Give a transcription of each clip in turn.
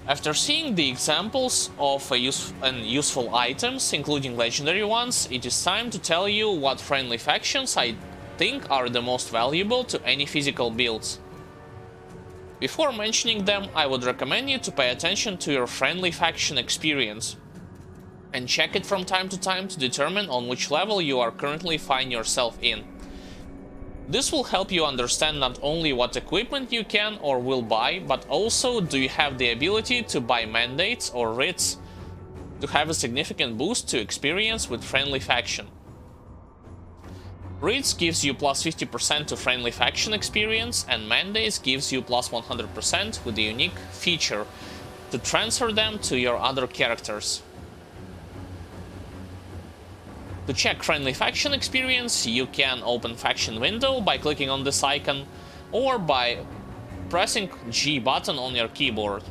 After seeing the examples of useful items, including legendary ones, it is time to tell you what friendly factions I think are the most valuable to any physical builds. Before mentioning them, I would recommend you to pay attention to your friendly faction experience and check it from time to time to determine on which level you are currently find yourself in. This will help you understand not only what equipment you can or will buy, but also do you have the ability to buy mandates or writs to have a significant boost to experience with friendly faction. Writs gives you plus 50% to friendly faction experience, and mandates gives you plus 100% with the unique feature to transfer them to your other characters. To check friendly faction experience, you can open faction window by clicking on this icon or by pressing G button on your keyboard.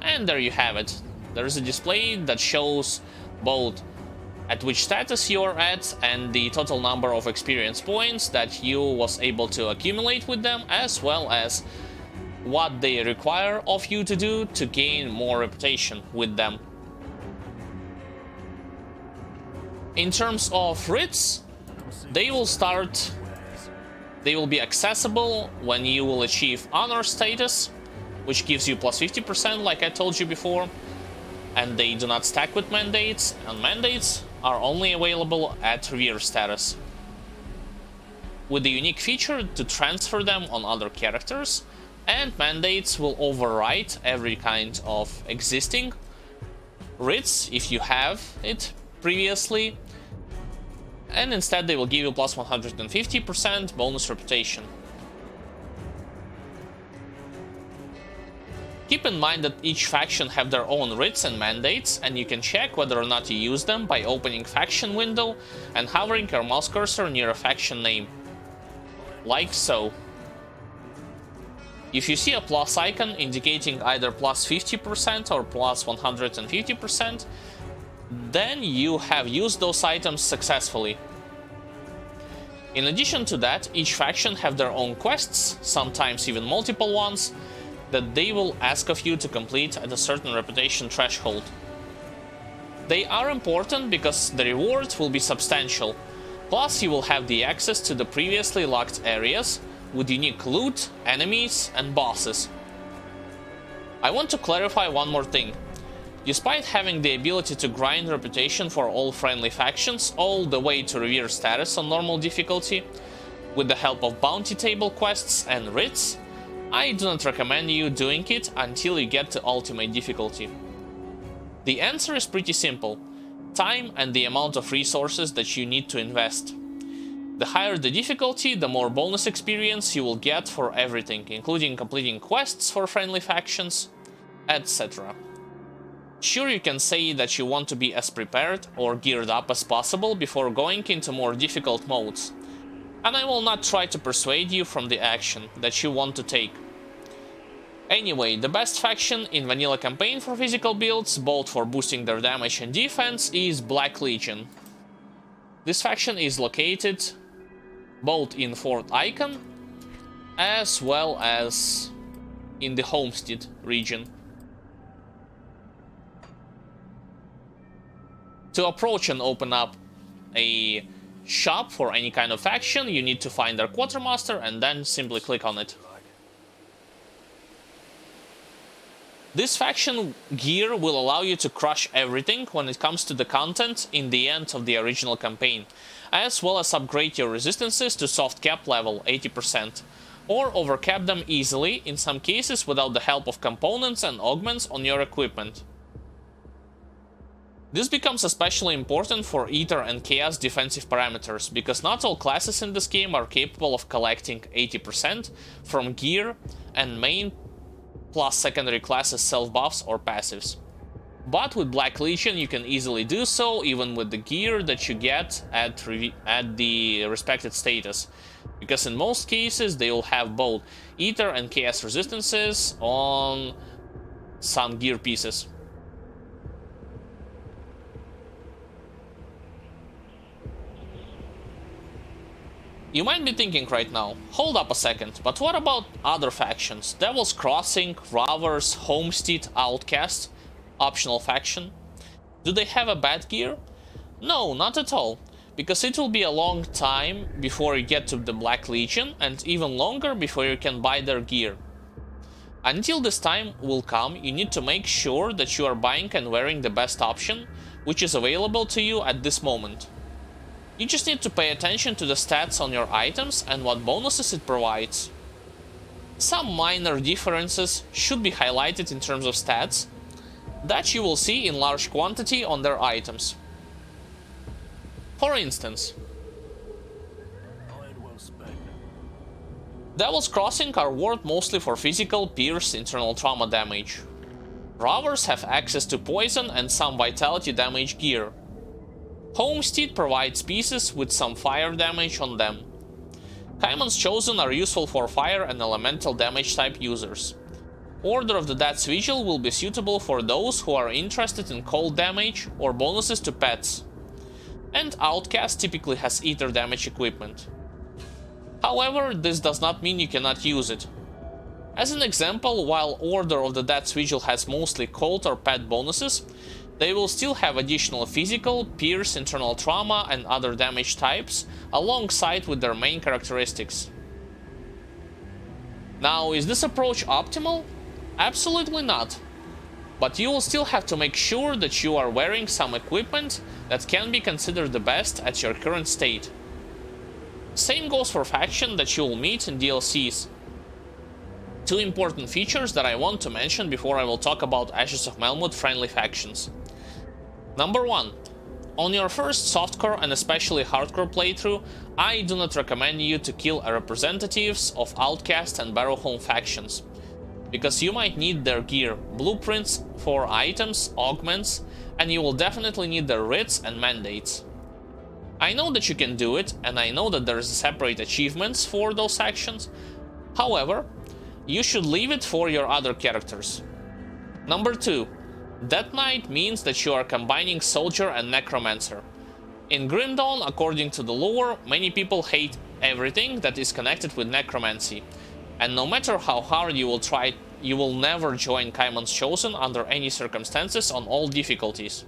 And there you have it. There is a display that shows both at which status you are at and the total number of experience points that you was able to accumulate with them, as well as what they require of you to do to gain more reputation with them. In terms of writs, they will be accessible when you will achieve honor status, which gives you plus 50% like I told you before, and they do not stack with mandates, and mandates are only available at revere status, with the unique feature to transfer them on other characters, and mandates will overwrite every kind of existing writs if you have it previously, and instead they will give you plus 150% bonus reputation. Keep in mind that each faction have their own writs and mandates, and you can check whether or not you use them by opening faction window and hovering your mouse cursor near a faction name, like so. If you see a plus icon indicating either plus 50% or plus 150%, then you have used those items successfully. In addition to that, each faction have their own quests, sometimes even multiple ones, that they will ask of you to complete at a certain reputation threshold. They are important because the reward will be substantial, plus you will have the access to the previously locked areas with unique loot, enemies, and bosses. I want to clarify one more thing. Despite having the ability to grind reputation for all friendly factions all the way to revere status on normal difficulty, with the help of bounty table quests and writs, I do not recommend you doing it until you get to ultimate difficulty. The answer is pretty simple: time and the amount of resources that you need to invest. The higher the difficulty, the more bonus experience you will get for everything, including completing quests for friendly factions, etc. Sure, you can say that you want to be as prepared or geared up as possible before going into more difficult modes, and I will not try to persuade you from the action that you want to take. Anyway, the best faction in vanilla campaign for physical builds, both for boosting their damage and defense, is Black Legion. This faction is located both in Fort Icon as well as in the Homestead region. To approach and open up a shop for any kind of faction, you need to find their quartermaster and then simply click on it. This faction gear will allow you to crush everything when it comes to the content in the end of the original campaign, as well as upgrade your resistances to soft cap level 80%, or overcap them easily, in some cases without the help of components and augments on your equipment. This becomes especially important for Ether and Chaos defensive parameters, because not all classes in this game are capable of collecting 80% from gear and main plus secondary classes self-buffs or passives. But with Black Legion you can easily do so, even with the gear that you get at the respected status, because in most cases they will have both Ether and Chaos resistances on some gear pieces. You might be thinking right now, hold up a second, but what about other factions? Devil's Crossing, Rovers, Homestead, Outcast, optional faction. Do they have a bad gear? No, not at all, because it will be a long time before you get to the Black Legion, and even longer before you can buy their gear. Until this time will come, you need to make sure that you are buying and wearing the best option, which is available to you at this moment. You just need to pay attention to the stats on your items and what bonuses it provides. Some minor differences should be highlighted in terms of stats that you will see in large quantity on their items. For instance, Devil's Crossing are worth mostly for physical, pierce, internal trauma damage. Rovers have access to poison and some vitality damage gear. Homestead provides pieces with some fire damage on them. Caiman's Chosen are useful for fire and elemental damage type users. Order of the Dead's Vigil will be suitable for those who are interested in cold damage or bonuses to pets. And Outcast typically has ether damage equipment. However, this does not mean you cannot use it. As an example, while Order of the Dead's Vigil has mostly cold or pet bonuses, they will still have additional physical, pierce, internal trauma and other damage types alongside with their main characteristics. Now, is this approach optimal? Absolutely not. But you will still have to make sure that you are wearing some equipment that can be considered the best at your current state. Same goes for faction that you will meet in DLCs. Two important features that I want to mention before I will talk about Ashes of Melmoth friendly factions. Number 1. On your first softcore and especially hardcore playthrough, I do not recommend you to kill representatives of Outcast and Barrowhome factions, because you might need their gear, blueprints for items, augments, and you will definitely need their writs and mandates. I know that you can do it, and I know that there is separate achievements for those actions. However, you should leave it for your other characters. Number 2. Death Knight means that you are combining Soldier and Necromancer. In Grim Dawn, according to the lore, many people hate everything that is connected with necromancy, and no matter how hard you will try, you will never join Caiman's Chosen under any circumstances on all difficulties.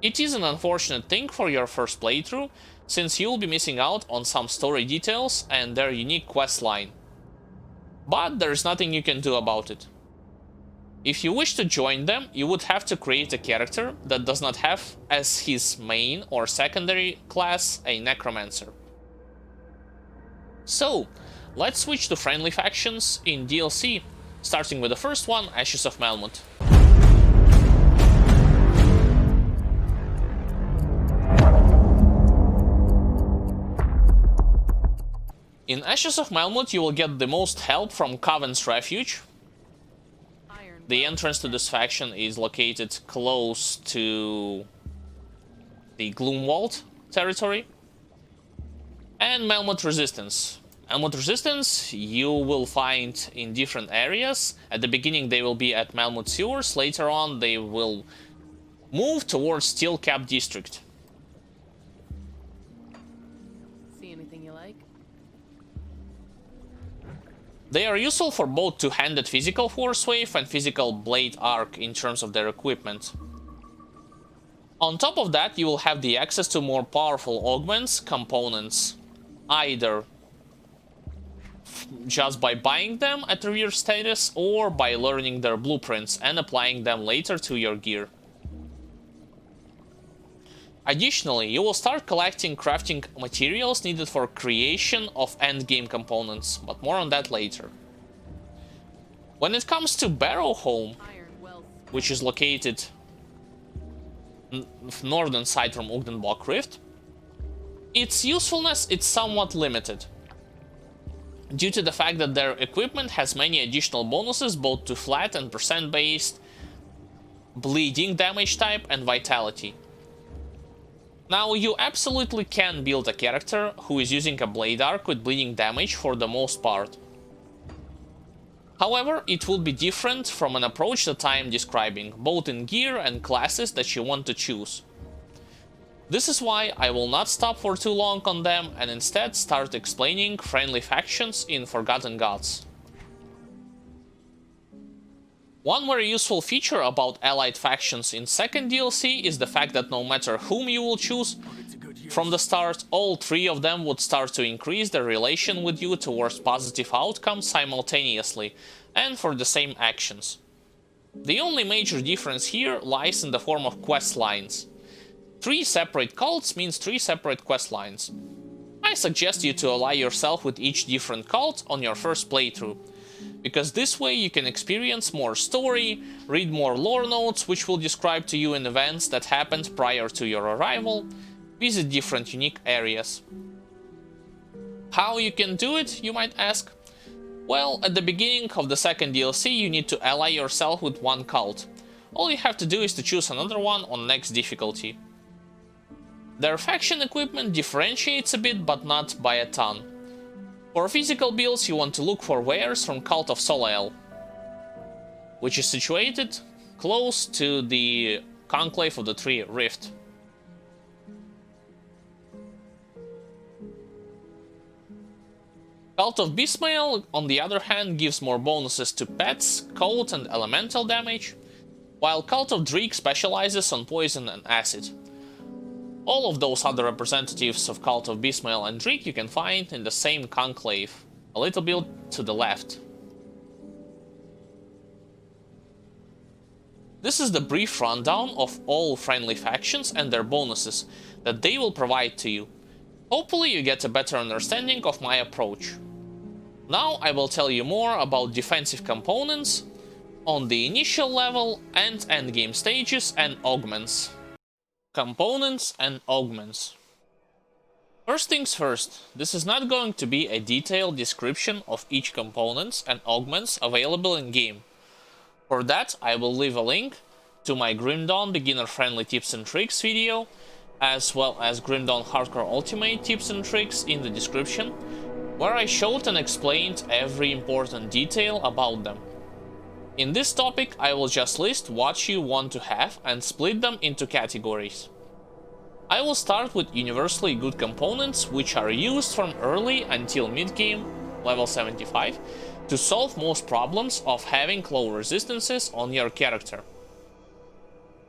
It is an unfortunate thing for your first playthrough, since you will be missing out on some story details and their unique quest line. But there is nothing you can do about it. If you wish to join them, you would have to create a character that does not have as his main or secondary class a Necromancer. So, let's switch to friendly factions in DLC, starting with the first one, Ashes of Melmoth. In Ashes of Melmoth you will get the most help from Coven's Refuge. The entrance to this faction is located close to the Gloomwald territory. And Melmoth Resistance. Melmoth Resistance you will find in different areas. At the beginning they will be at Melmoth Sewers, later on they will move towards Steel Cap District. See anything you like? They are useful for both two-handed physical force wave and physical blade arc in terms of their equipment. On top of that, you will have the access to more powerful augments components, either just by buying them at revere status or by learning their blueprints and applying them later to your gear. Additionally, you will start collecting crafting materials needed for creation of endgame components, but more on that later. When it comes to Barrowhome, which is located northern side from Ugdenblock Rift, its usefulness is somewhat limited, due to the fact that their equipment has many additional bonuses both to flat and percent based, bleeding damage type and vitality. Now, you absolutely can build a character who is using a blade arc with bleeding damage for the most part. However, it will be different from an approach that I am describing, both in gear and classes that you want to choose. This is why I will not stop for too long on them and instead start explaining friendly factions in Forgotten Gods. One very useful feature about allied factions in second DLC is the fact that no matter whom you will choose from the start, all three of them would start to increase their relation with you towards positive outcomes simultaneously, and for the same actions. The only major difference here lies in the form of quest lines. 3 separate cults means 3 separate quest lines. I suggest you to ally yourself with each different cult on your first playthrough, because this way you can experience more story, read more lore notes which will describe to you in events that happened prior to your arrival, visit different unique areas. How you can do it, you might ask? Well, at the beginning of the second DLC you need to ally yourself with one cult. All you have to do is to choose another one on next difficulty. Their faction equipment differentiates a bit, but not by a ton. For physical builds you want to look for wares from Cult of Solael, which is situated close to the Conclave of the Three Rift. Cult of Bismael, on the other hand, gives more bonuses to pets, cold and elemental damage, while Cult of Krieg specializes on poison and acid. All of those other representatives of Cult of Bismael and Krieg you can find in the same conclave, a little bit to the left. This is the brief rundown of all friendly factions and their bonuses that they will provide to you. Hopefully you get a better understanding of my approach. Now I will tell you more about defensive components on the initial level and endgame stages and augments. Components and augments. First things first, this is not going to be a detailed description of each components and augments available in game. For that, I will leave a link to my Grim Dawn beginner friendly tips and tricks video, as well as Grim Dawn Hardcore Ultimate tips and tricks in the description, where I showed and explained every important detail about them. In this topic, I will just list what you want to have and split them into categories. I will start with universally good components, which are used from early until mid-game, level 75, to solve most problems of having low resistances on your character.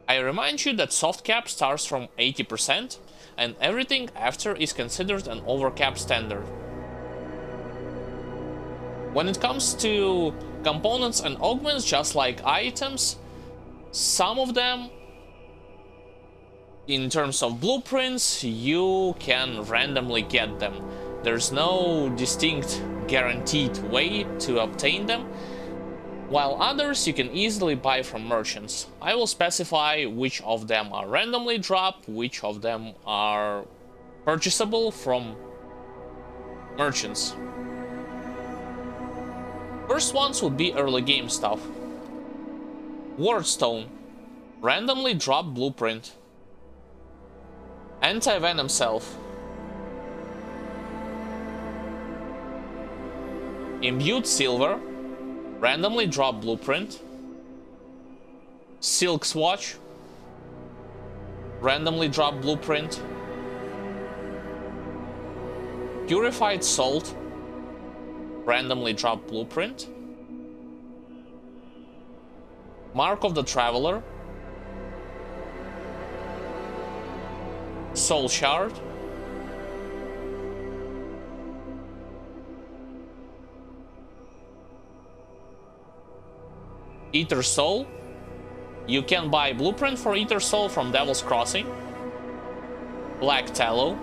I remind you that soft cap starts from 80%, and everything after is considered an overcap standard. When it comes to components and augments, just like items, some of them, in terms of blueprints, you can randomly get them. There's no distinct guaranteed way to obtain them, while others you can easily buy from merchants. I will specify which of them are randomly dropped, which of them are purchasable from merchants. First ones would be early game stuff. Wardstone, randomly dropped blueprint. Anti-venom self. Imbued silver, randomly dropped blueprint. Silk swatch, randomly dropped blueprint. Purified salt, randomly dropped blueprint. Mark of the Traveler. Soul Shard. Ether Soul. You can buy blueprint for Ether Soul from Devil's Crossing. Black Tallow.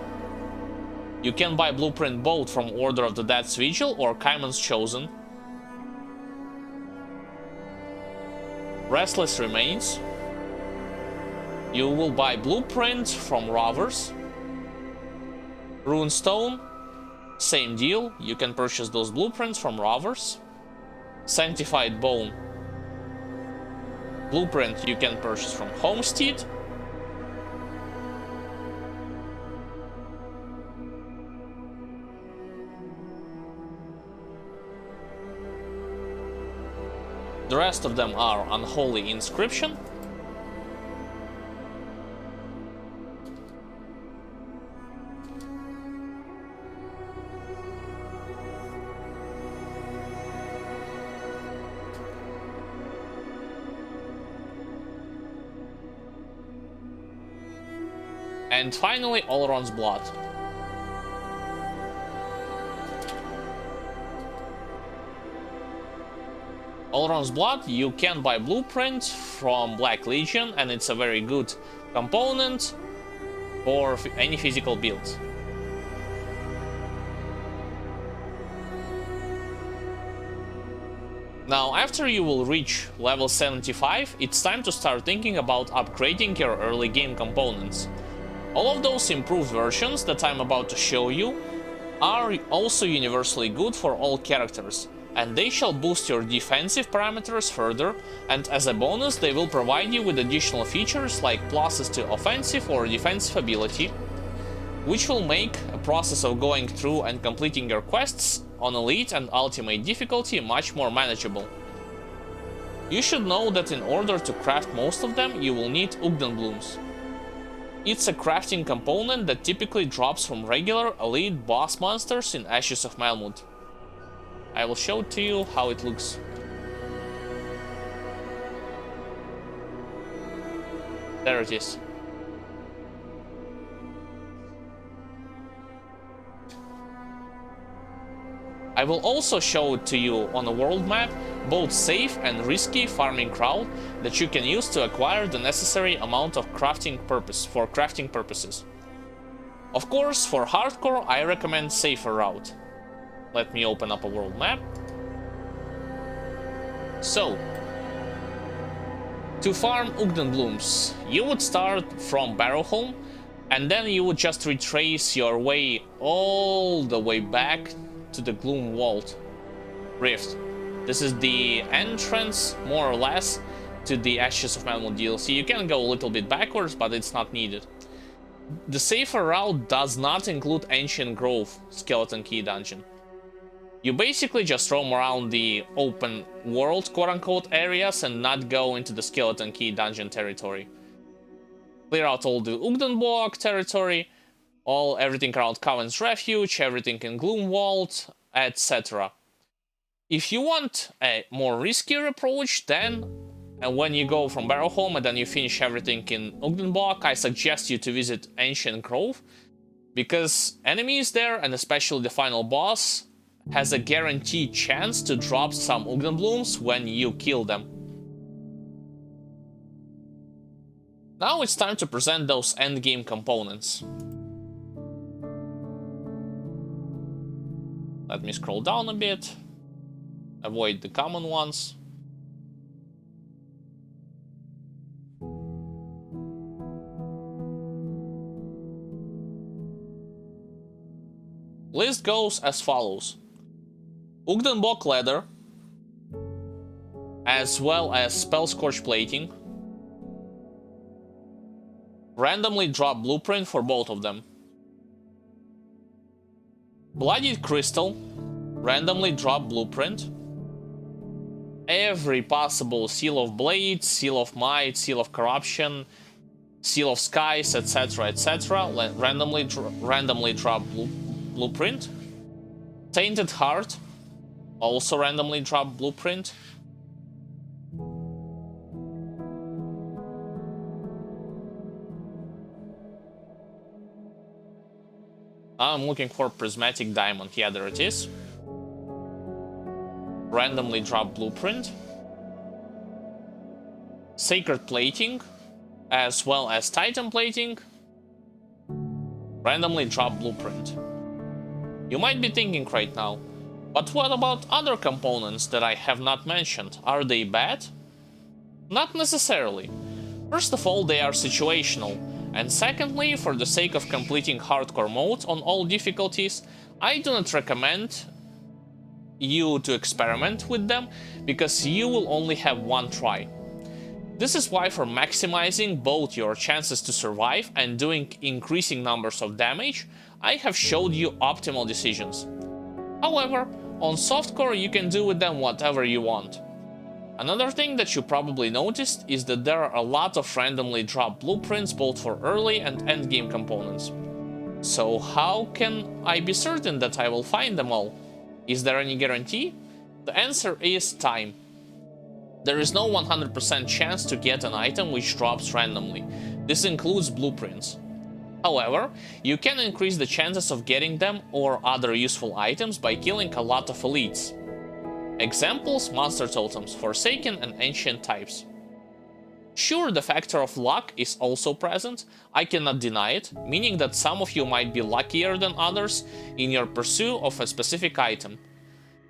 You can buy blueprint both from Order of the Dead's Vigil or Kaiman's Chosen. Restless Remains. You will buy blueprint from Rovers. Runestone, same deal, you can purchase those blueprints from Rovers. Sanctified Bone, blueprint you can purchase from Homestead. The rest of them are Unholy Inscription. And finally, Olron's Blood. Olron's Blood, you can buy Blueprint from Black Legion, and it's a very good component for any physical builds. Now, after you will reach level 75, it's time to start thinking about upgrading your early game components. All of those improved versions that I'm about to show you are also universally good for all characters, and they shall boost your defensive parameters further, and as a bonus they will provide you with additional features like pluses to offensive or defensive ability, which will make a process of going through and completing your quests on Elite and Ultimate difficulty much more manageable. You should know that in order to craft most of them, you will need Ugden Blooms. It's a crafting component that typically drops from regular Elite boss monsters in Ashes of Malmud. I will show to you how it looks. There it is. I will also show to you on a world map both safe and risky farming route that you can use to acquire the necessary amount of crafting purposes. Of course, for hardcore, I recommend safer route. Let me open up a world map. So, to farm Ugden Blooms, you would start from Barrowholm, and then you would just retrace your way all the way back to the Gloom Vault Rift. This is the entrance, more or less, to the Ashes of Malmud DLC. You can go a little bit backwards, but it's not needed. The safer route does not include Ancient Grove Skeleton Key Dungeon. You basically just roam around the open world, quote-unquote, areas and not go into the Skeleton Key Dungeon territory. Clear out all the Ugdenborg territory, everything around Coven's Refuge, everything in Gloom Vault, etc. If you want a more riskier approach, then, and when you go from Barrowholm and then you finish everything in Ugdenborg, I suggest you to visit Ancient Grove, because enemies there, and especially the final boss, has a guaranteed chance to drop some Ugden Blooms when you kill them. Now it's time to present those endgame components. Let me scroll down a bit, avoid the common ones. List goes as follows: Ugdenborg Leather, as well as Spellscorch Plating, randomly drop Blueprint for both of them. Bloodied Crystal, randomly drop Blueprint. Every possible Seal of Blade, Seal of Might, Seal of Corruption, Seal of Skies, etc., etc., randomly drop Blueprint. Tainted Heart, also randomly drop Blueprint. I'm looking for Prismatic Diamond. Yeah, there it is. Randomly drop Blueprint. Sacred Plating, as well as Titan Plating. Randomly drop Blueprint. You might be thinking right now, but what about other components that I have not mentioned? Are they bad? Not necessarily. First of all, they are situational. And secondly, for the sake of completing hardcore mode on all difficulties, I do not recommend you to experiment with them, because you will only have one try. This is why, for maximizing both your chances to survive and doing increasing numbers of damage, I have showed you optimal decisions. However, on softcore you can do with them whatever you want. Another thing that you probably noticed is that there are a lot of randomly dropped blueprints both for early and endgame components. So how can I be certain that I will find them all? Is there any guarantee? The answer is time. There is no 100% chance to get an item which drops randomly. This includes blueprints. However, you can increase the chances of getting them or other useful items by killing a lot of elites. Examples: monster totems, Forsaken and Ancient types. Sure, the factor of luck is also present, I cannot deny it, meaning that some of you might be luckier than others in your pursuit of a specific item.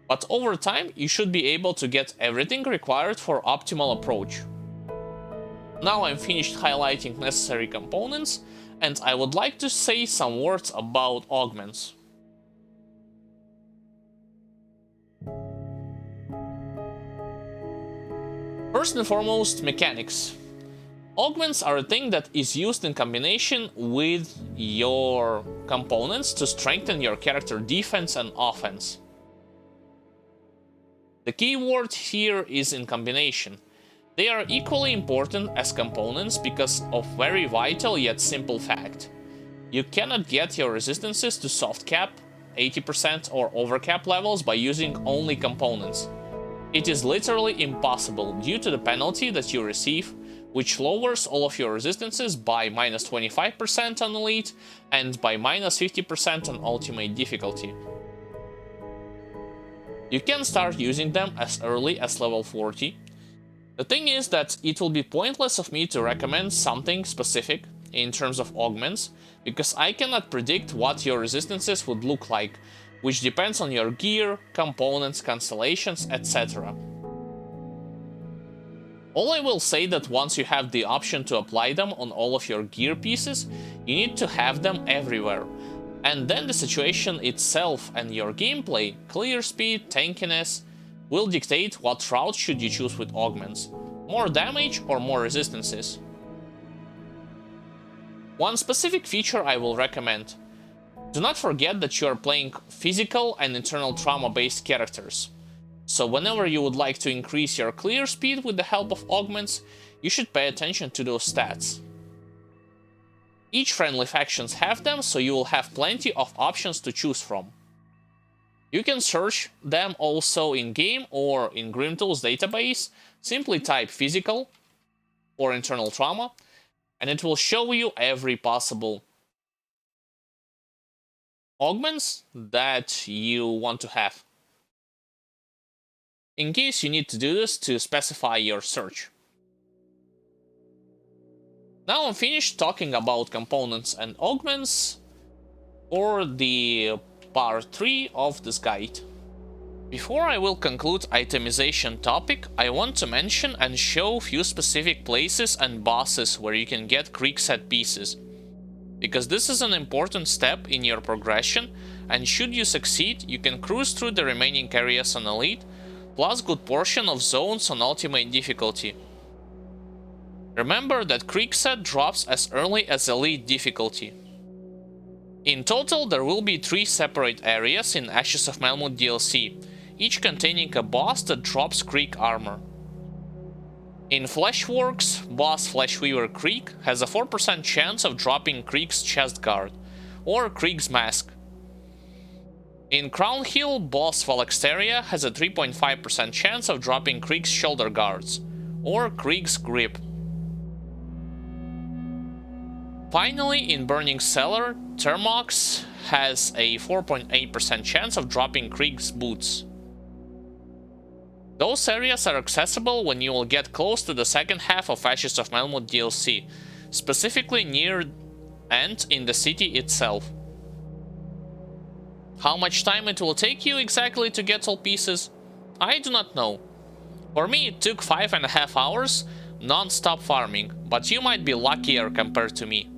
But over time, you should be able to get everything required for optimal approach. Now I'm finished highlighting necessary components, and I would like to say some words about augments. First and foremost, mechanics. Augments are a thing that is used in combination with your components to strengthen your character defense and offense. The key word here is in combination. They are equally important as components because of very vital yet simple fact. You cannot get your resistances to soft cap, 80% or overcap levels by using only components. It is literally impossible due to the penalty that you receive, which lowers all of your resistances by minus 25% on Elite and by minus 50% on Ultimate difficulty. You can start using them as early as level 40. The thing is that it will be pointless of me to recommend something specific in terms of augments, because I cannot predict what your resistances would look like, which depends on your gear, components, constellations, etc. All I will say that once you have the option to apply them on all of your gear pieces, you need to have them everywhere. And then the situation itself and your gameplay, clear speed, tankiness, will dictate what route should you choose with augments. More damage or more resistances. One specific feature I will recommend. Do not forget that you are playing physical and internal trauma based characters. So whenever you would like to increase your clear speed with the help of augments, you should pay attention to those stats. Each friendly factions have them, so you will have plenty of options to choose from. You can search them also in-game or in Grimtool's database. Simply type physical or internal trauma, and it will show you every possible augments that you want to have, in case you need to do this to specify your search. Now I'm finished talking about components and augments for the part 3 of this guide. Before I will conclude itemization topic, I want to mention and show few specific places and bosses where you can get Krieg set pieces, because this is an important step in your progression, and should you succeed, you can cruise through the remaining areas on Elite, plus good portion of zones on Ultimate difficulty. Remember that Krieg set drops as early as Elite difficulty. In total, there will be 3 separate areas in Ashes of Melmoth DLC, each containing a boss that drops Krieg armor. In Fleshworks, boss Fleshweaver Krieg has a 4% chance of dropping Krieg's chest guard, or Krieg's mask. In Crown Hill, boss Phylacteria has a 3.5% chance of dropping Krieg's shoulder guards, or Krieg's grip. Finally, in Burning Cellar, Termox has a 4.8% chance of dropping Krieg's boots. Those areas are accessible when you will get close to the second half of Ashes of Melmoth DLC, specifically near and in the city itself. How much time it will take you exactly to get all pieces? I do not know. For me it took 5.5 hours non-stop farming, but you might be luckier compared to me.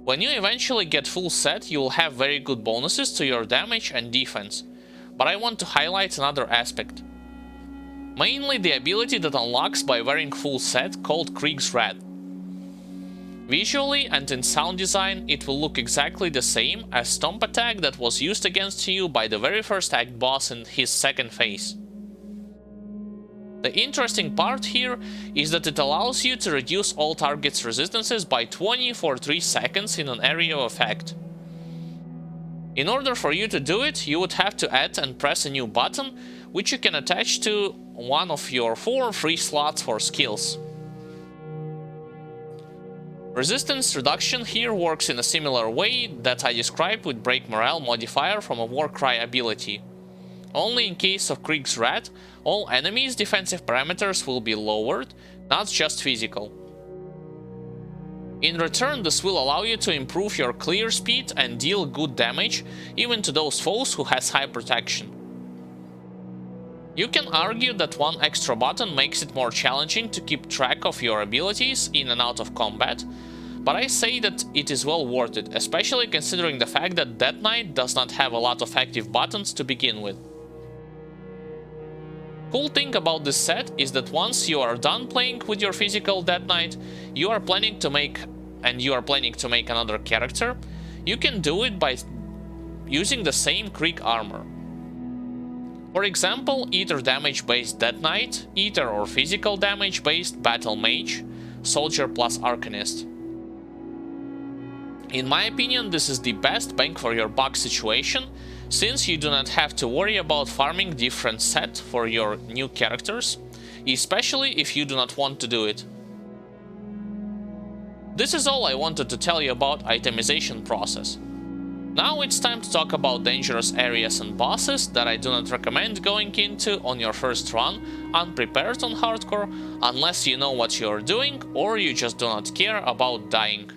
When you eventually get full set, you will have very good bonuses to your damage and defense, but I want to highlight another aspect. Mainly the ability that unlocks by wearing full set, called Krieg's Red. Visually and in sound design, it will look exactly the same as Stomp attack that was used against you by the very first act boss in his second phase. The interesting part here is that it allows you to reduce all targets' resistances by 20 for 3 seconds in an area of effect. In order for you to do it, you would have to add and press a new button, which you can attach to one of your 4 free slots for skills. Resistance reduction here works in a similar way that I described with Break Morale modifier from a Warcry ability. Only in case of Krieg's Wrath, all enemies' defensive parameters will be lowered, not just physical. In return, this will allow you to improve your clear speed and deal good damage even to those foes who has high protection. You can argue that one extra button makes it more challenging to keep track of your abilities in and out of combat, but I say that it is well worth it, especially considering the fact that Death Knight does not have a lot of active buttons to begin with. Cool thing about this set is that once you are done playing with your physical Death Knight, you are planning to make another character, you can do it by using the same Krieg armor. For example, either damage-based Death Knight, either or physical damage-based Battle Mage, Soldier plus Arcanist. In my opinion, this is the best bang for your buck situation, since you do not have to worry about farming different set for your new characters, especially if you do not want to do it. This is all I wanted to tell you about itemization process. Now it's time to talk about dangerous areas and bosses that I do not recommend going into on your first run, unprepared on hardcore, unless you know what you are doing or you just do not care about dying.